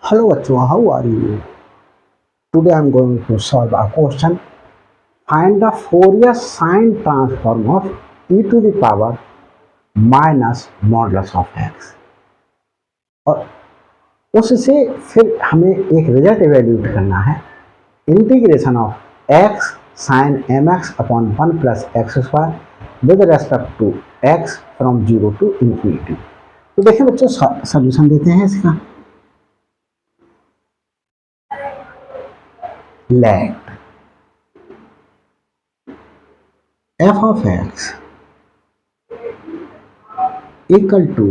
Hello bachcho, how are you? Today I am going to solve a question. Find the Fourier sine transform of e to the power minus modulus of x. और उससे फिर हमें एक result evaluate करना है, integration of x sine m x upon 1 plus x square with respect to x from 0 to infinity. तो देखिए बच्चों, सोल्यूशन देते हैं इसका। Let f of x equal to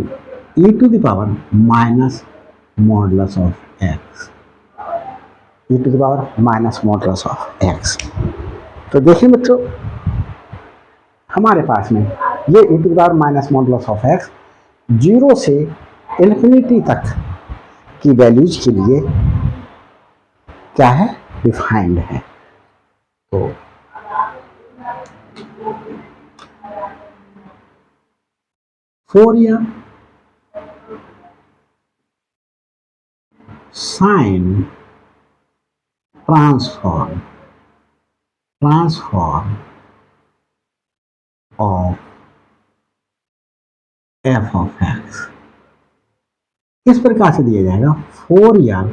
e to the power minus modulus of x, e to the power minus modulus of x। तो देखिए बच्चों, हमारे पास में ये e to the power minus modulus of x 0 से इन्फिनिटी तक की वैल्यूज के लिए क्या है, डिफाइंड है। तो Fourier sine transform of f of x इस प्रकार से दिया जाएगा। Fourier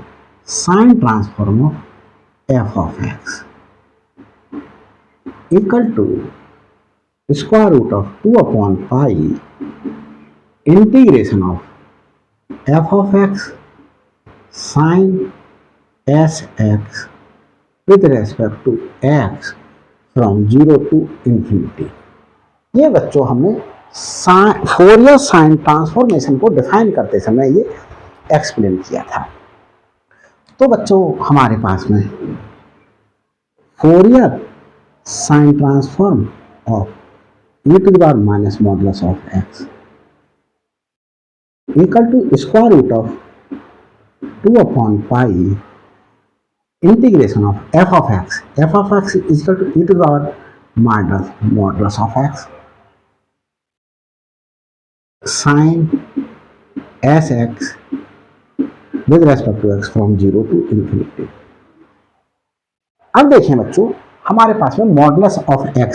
sine transform of f of x equal to square root of 2 upon pi integration of f of x sin sx with respect to x from 0 to infinity। ये बच्चों हमने Fourier sine transformation को define करते समय ये explain किया था। तो बच्चों हमारे पास में Fourier sine transform of e to the power minus modulus of x equal to square root of 2 upon pi integration of f of x is equal to e to the power modulus of x sin sx with respect to x from 0 to infinity। अब देखिए बच्चों, हमारे पास में modulus of x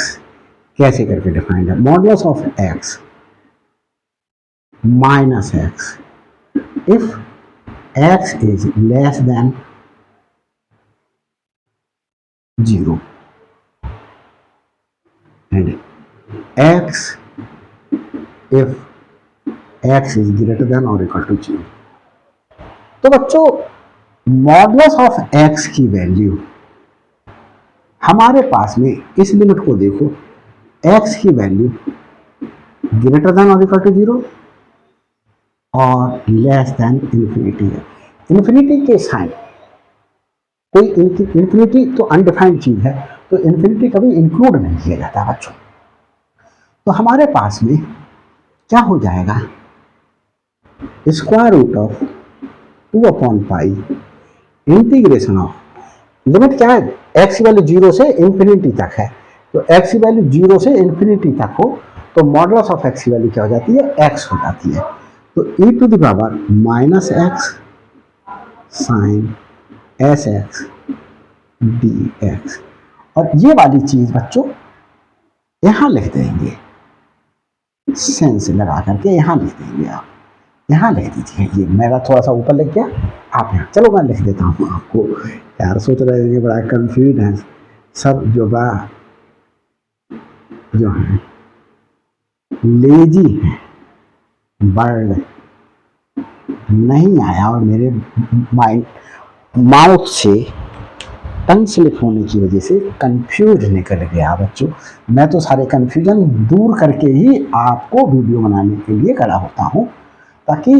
कैसे करके defined है। Modulus of x minus x if x is less than 0 and x if x is greater than और इक्वल टू 0। तो बच्चों मॉडुलस ऑफ x की वैल्यू हमारे पास में इस लिमिट को देखो, x की वैल्यू ग्रेटर देन और इक्वल टू 0 और लेस देन इन्फिनिटी है। इन्फिनिटी के साइन कोई इन्फिनिटी तो अनडिफाइंड चीज है, तो इन्फिनिटी कभी इंक्लूड नहीं किया जाता बच्चों। तो हमारे पास में क्या हो जाएगा, square root of 2 upon pi integration of, limit क्या है, x की वैल्यू 0 से इन्फिनिटी तक है, तो x की वैल्यू 0 से इन्फिनिटी तक हो तो मॉडुलस ऑफ x की वैल्यू क्या हो जाती है, x हो जाती है। तो e to the power minus x sine sx dx, और ये वाली चीज बच्चों यहां लिख देंगे, सेंस लगा करके यहां लिख देंगे। आप यहां लिख दीजिए, ये मेरा थोड़ा सा ऊपर लिख गया, आप यहाँ, चलो मैं लिख देता हूँ आपको। यार सोच रहे हैं बड़ा कंफ्यूज है सब, जो है लेजी है, वर्ड नहीं आया और मेरे माउथ से टंग स्लिप होने की वजह से कंफ्यूज निकल गया बच्चों। मैं तो सारे कंफ्यूजन दूर करके ही आपको वीडियो बनाने के लिए खड़ा होता हूँ, ताकि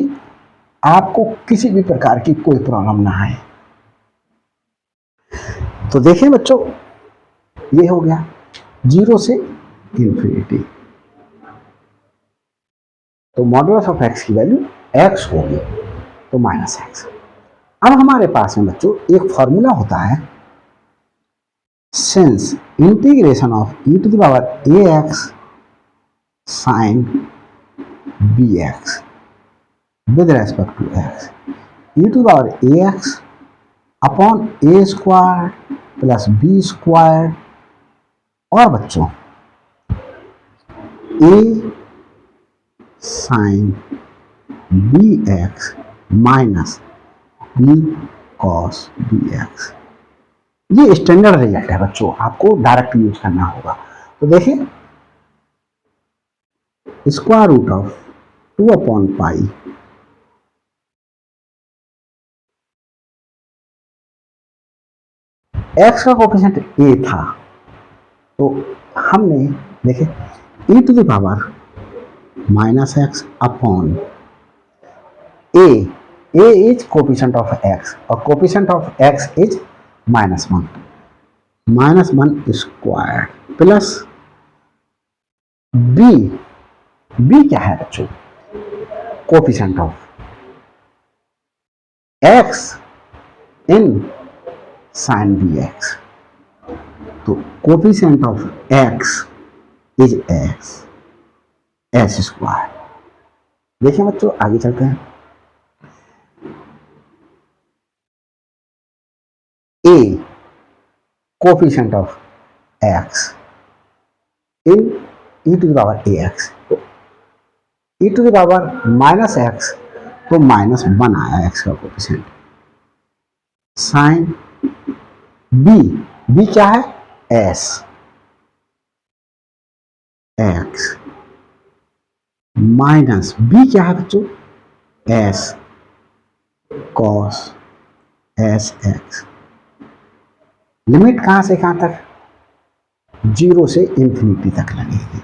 आपको किसी भी प्रकार की कोई प्रॉब्लम ना आए। तो देखिए बच्चों, ये हो गया 0 से इन्फिनिटी, तो मॉडुलस ऑफ x की वैल्यू x होगी, तो माइनस x। अब हमारे पास में बच्चों एक फॉर्मूला होता है, since integration of e to the power ax sine bx with respect to x e to power a x upon a square plus b square, और बच्चों a sine b x minus b cos b x. ये standard result है बच्चों, आपको direct use करना होगा। तो देखिए square root of 2 upon pi x का कोफिशिएंट ए था, तो हमने देखे e to the power minus x upon a is coefficient of x और coefficient of x is -1, -1 square plus b क्या है बच्चों, coefficient of x in sine b x, तो coefficient of x is s square. देखिए बच्चों आगे चलते हैं। A coefficient of x in e to the power a x, तो e to the power minus x, तो -1 आया एक्स का कोफिशिएंट। साइन बी क्या है, एस एक्स माइनस बी क्या है बच्चों, S cos S x. Limit कहां से कहां तक, 0 से इंफिनिटी तक लगेगी,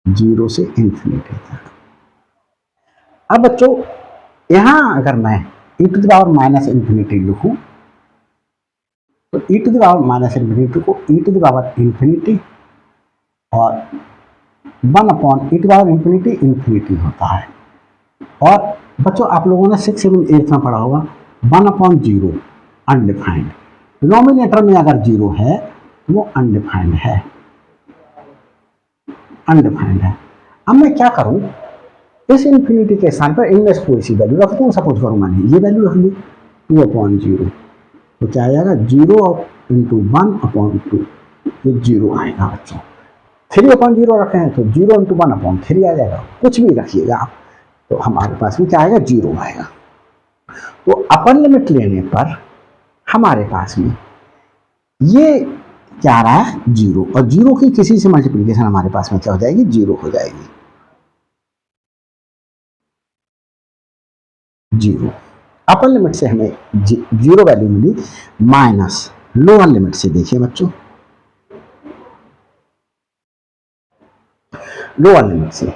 0 से इंफिनिटी तक। अब बच्चों यहां अगर मैं e to the power minus infinity लिखूं, तो e to the power minus infinity को e to the power infinity और 1 upon e to the power infinity होता है। और बच्चों आप लोगों ने 6, 7, 8 में पढ़ा होगा 1 अपॉन 0 अनडिफाइंड, डिनोमिनेटर में अगर 0 है तो वो अनडिफाइंड है, अब मैं क्या करूं, इस इंफिनिटी के स्थान पर इनमें से कोई सी वैल्यू रख दूं। सपोज करूं मैंने ये वैल्यू रख दी 2 अपॉन 0, तो क्या आ जाएगा 0 इंटू 1 अपॉन 2, ये 0 आएगा बच्चों। 3 अपॉन 0 रखे हैं तो 0 इंटू 1 अपॉन 3 आ जाएगा, कुछ भी रखिएगा आप, तो हमारे पास में क्या आएगा, 0 आएगा। तो अपर लिमिट लेने पर हमारे पास में ये क्या आ रहा है, 0, और 0 की किसी से मल्टीप्लिकेशन हमारे पास में क्या हो जाएगी, 0 हो जाएगी, 0। अपर लिमिट से हमें 0 वैल्यू मिली, माइनस लोअर लिमिट से देखिए बच्चों, लोअर लिमिट से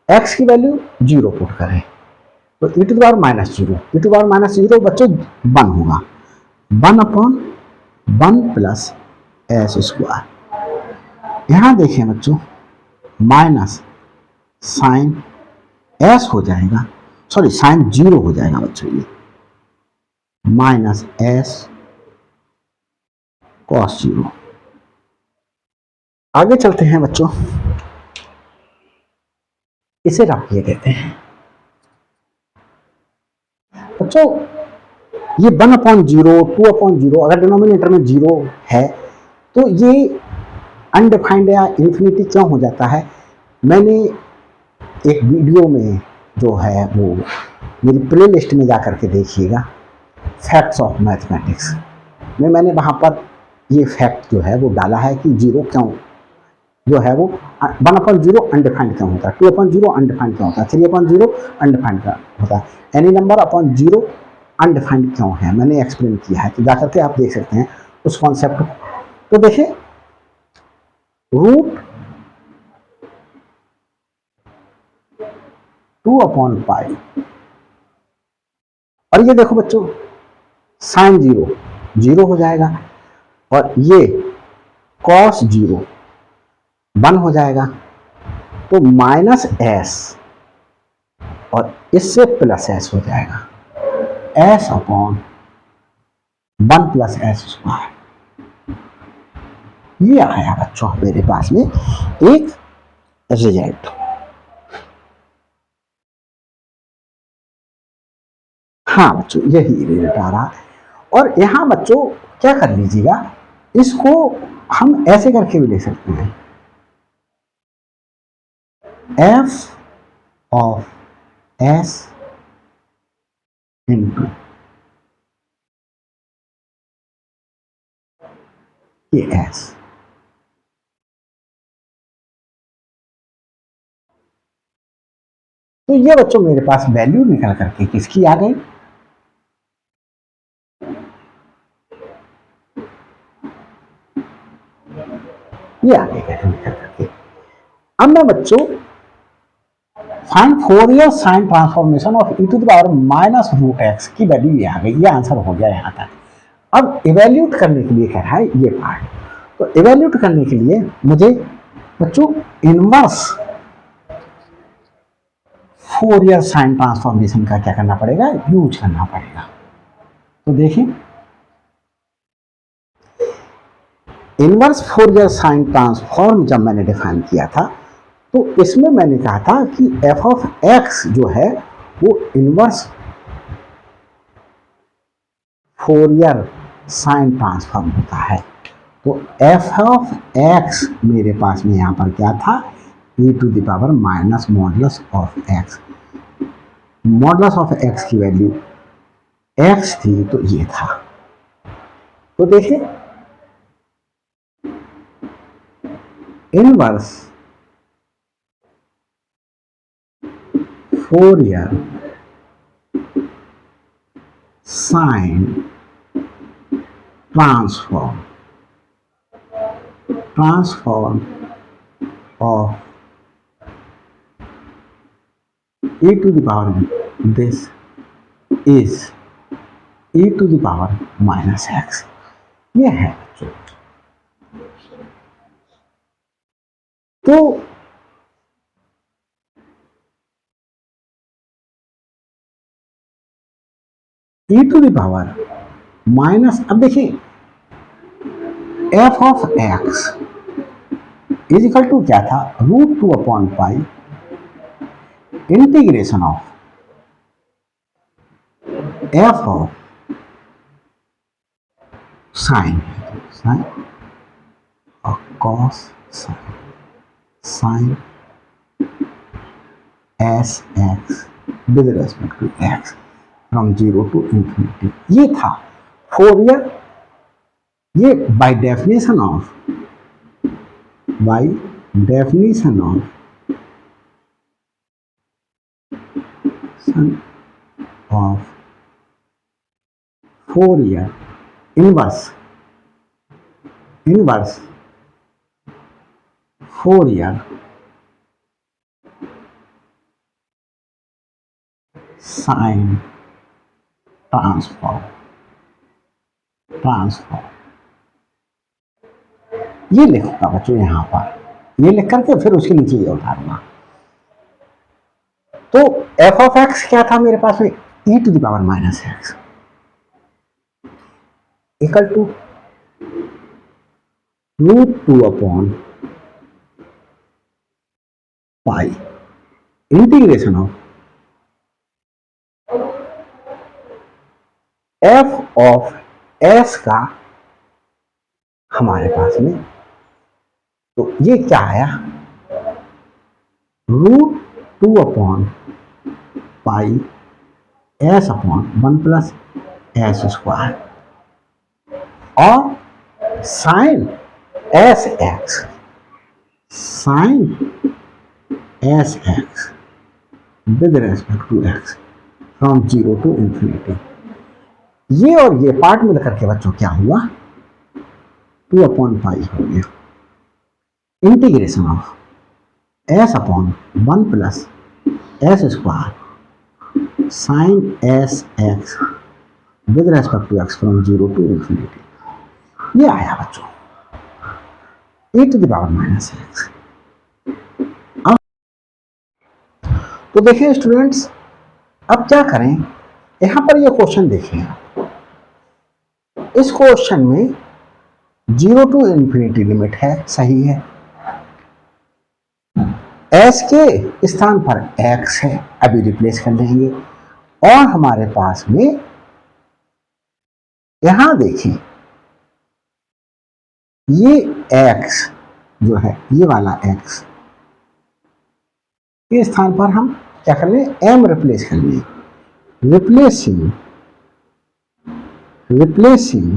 x की वैल्यू 0 पुट करें, तो e to the power -0, e to the power -0 बच्चों 1 होगा, 1 अपॉन 1 प्लस एस स्क्वायर। यहां देखिए बच्चों माइनस साइन एस हो जाएगा, सॉरी साइन 0 हो जाएगा बच्चों, ये माइनस एस कॉस 0। आगे चलते हैं बच्चों, इसे रखिए कहते हैं बच्चों, ये 1 अपॉन 0, 2 अपॉन 0, अगर डिनोमिनेटर में 0 है तो ये अनडिफाइंड या इंफिनिटी क्यों हो जाता है। मैंने एक वीडियो में जो है वो मेरी प्लेलिस्ट में जाकर के देखिएगा, फैक्ट्स ऑफ मैथमेटिक्स में मैंने वहाँ पर ये फैक्ट जो है वो डाला है कि 0 क्यों जो है वो 1 अपॉन 0 अनडिफाइंड क्यों होता है, 2 अपॉन 0 अनडिफाइंड क्यों होता है, 3 अपॉन 0 अनडिफाइंड होता है, एनी नंबर अपॉन 0 अनडिफाइंड क्यों है, मैंने एक्सप्लेन किया है, तो जाकर के आप देख सकते हैं उस कॉन्सेप्ट को। तो देखिए रूट 2 अपॉन पाई, और ये देखो बच्चों साइन 0 हो जाएगा, और ये कॉस 0 1 हो जाएगा, तो माइनस एस और इससे प्लस एस हो जाएगा, S upon 1 plus s square. ये आया बच्चों मेरे पास में एक रिजल्ट। हाँ बच्चों, यही रिजल्ट आ रहा है। और यहाँ बच्चों क्या कर लीजिएगा, इसको हम ऐसे करके भी ले सकते हैं, एफ ऑफ एस इंटू ये एस। तो ये बच्चों मेरे पास वैल्यू निकल करके किसकी आ गई, ये आ गई वैल्यू निकल करके। अब मैं बच्चों find Fourier sine transformation of e to the power minus root x की वैल्यू ये आ गई, ये आंसर हो गया यहाँ तक। अब इवेल्यूट करने के लिए कह रहा है ये पार्ट, तो इवेल्यूट करने के लिए मुझे बच्चों इनवर्स फोरियर साइन ट्रांसफॉर्मेशन का क्या करना पड़ेगा, यूज करना पड़ेगा। तो देखें, इनवर्स फोरियर साइन ट्रांसफॉर्म जब मैंने डिफाइन किया था तो इसमें मैंने कहा था कि एफ ऑफ एक्स जो है वो इनवर्स फोरियर साइन ट्रांसफॉर्म होता है। तो एफ ऑफ एक्स मेरे पास में यहां पर क्या था, e to the power minus modulus of x. Modulus of x की वैल्यू एक्स थी तो ये था। तो देखिए inverse Fourier sine transform of e to the power this is e to the power minus x, ये है बच्चों। तो e to the power minus, अब देखिए f of x is equal to क्या था, root 2 upon pi integration of f of sine और cos sine s x with respect to x from 0 to infinity. ये था फोरियर, ये by definition of of Fourier inverse Fourier sine transform ये लिखूंगा बच्चों यहां पर, ये लिख करके फिर उसके नीचे ये उतारूंगा। तो एफ ऑफ एक्स क्या था मेरे पास में, e to the power minus x equal to root 2 upon pi integration of f of s का हमारे पास में, तो ये क्या आया, root 2 upon pi s upon 1 plus s square और sine s x with respect to x from 0 to infinity. ये और ये पार्ट मिल करके बच्चों क्या हुआ, 2 अपॉन पाई हो गया integration of s upon 1 plus s square sine s x with respect to x from 0 to infinity. ये आया बच्चों e to the power minus x. अब तो देखिए स्टूडेंट्स, अब क्या करें, यहां पर ये क्वेश्चन देखें, इस क्वेश्चन में 0 टू इंफिनिटी लिमिट है, सही है, s के स्थान पर x है, अभी रिप्लेस कर लेंगे, और हमारे पास में यहां देखिए ये x जो है, ये वाला x के स्थान पर हम क्या कर लें, m रिप्लेस कर लें। Replacing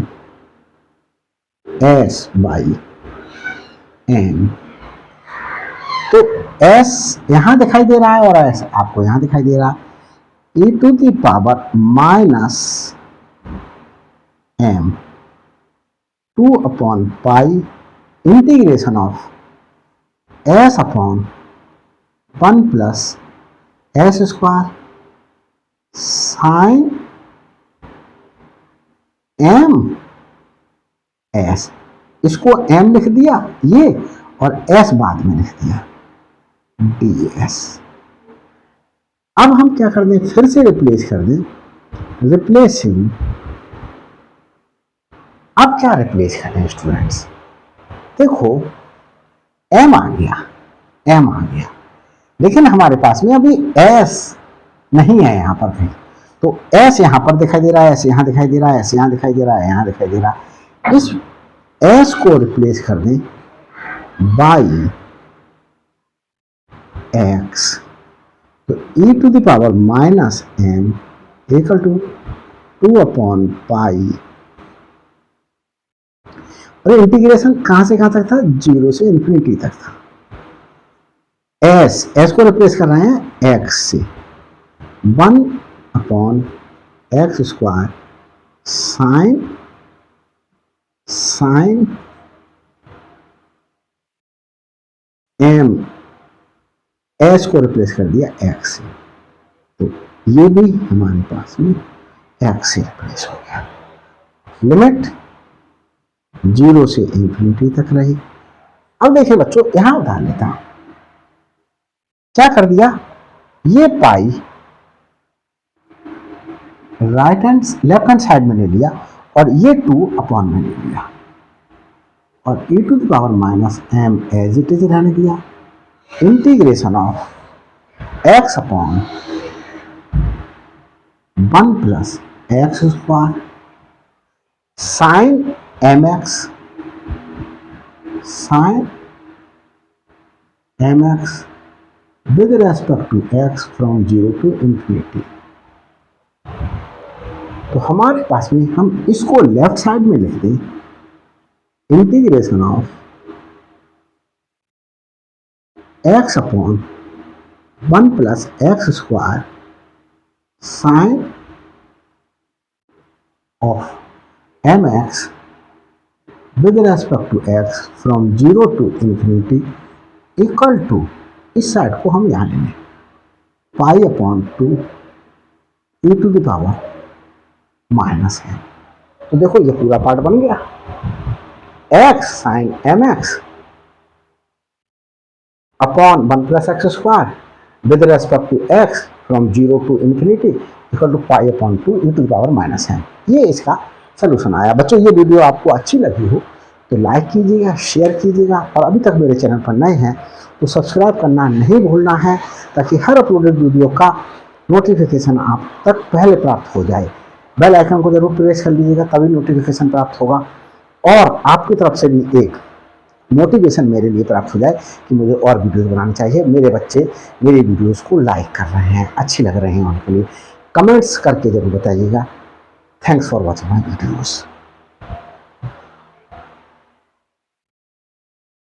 s by m। तो s यहां दिखाई दे रहा है और s आपको यहां दिखाई दे रहा है। e to the power minus m 2 upon pi integration of s upon 1 plus s square sine m s, इसको m लिख दिया ये और s बाद में लिख दिया ds। अब हम क्या कर दें, फिर से रिप्लेस कर दें, रिप्लेसिंग। अब क्या रिप्लेस करें स्टूडेंट्स, देखो m आ गया, लेकिन हमारे पास में अभी s नहीं है यहां पर कहीं, तो s यहां पर दिखाई दे रहा है, s यहां दिखाई दे रहा है, s यहां दिखाई दे रहा है, यहां दिखाई दे रहा है। इस s को रिप्लेस कर दें बाई x, तो e to the power minus m equal to 2 upon pi, और इंटीग्रेशन कहां से कहां तक था, 0 से इंफिनिटी तक था। s को रिप्लेस कर रहे हैं x से, 1 upon x square sine m, s को रिप्लेस कर दिया x से, तो ये भी हमारे पास में x से रिप्लेस हो गया। लिमिट 0 से इंफिनिटी तक रही। अब देखिए बच्चों, यहां उधार लेता हूं, क्या कर दिया, ये पाई लेफ्ट हैंड साइड में ले लिया और ये 2 अपॉन में ले लिया और e to the power minus m as it is रहने दिया। Integration of x upon 1 plus x square sine mx with respect to x from 0 to infinity। तो हमारे पास में हम इसको लेफ्ट साइड में लिख दें, integration of x upon 1 plus x square sine of mx with respect to x from 0 to infinity equal to, इस साइड को हम यहां लेंगे, pi upon 2 e to the power minus है। तो देखो ये पूरा पार्ट बन गया, x sine mx upon 1 plus x square with respect to x from 0 to infinity equal to pi upon 2 e to the power minus है। ये इसका सोल्यूशन आया। बच्चों ये वीडियो आपको अच्छी लगी हो तो लाइक कीजिएगा, शेयर कीजिएगा, और अभी तक मेरे चैनल पर नए हैं तो सब्सक्राइब करना नहीं भूलना है, ताकि हर अपलोडेड वीडियो का नोटिफिकेशन आप तक पहले प्राप्त हो जाए। बेल आइकन को जरूर प्रेस कर लीजिएगा, तभी नोटिफिकेशन प्राप्त होगा और आपकी तरफ से भी एक मोटिवेशन मेरे लिए प्राप्त हो जाए कि मुझे और वीडियोस बनानी चाहिए। मेरे बच्चे मेरे वीडियोस को लाइक कर रहे हैं, अच्छी लग रहे हैं, उनके लिए कमेंट्स करके जरूर बताइएगा। Thanks for watching my videos.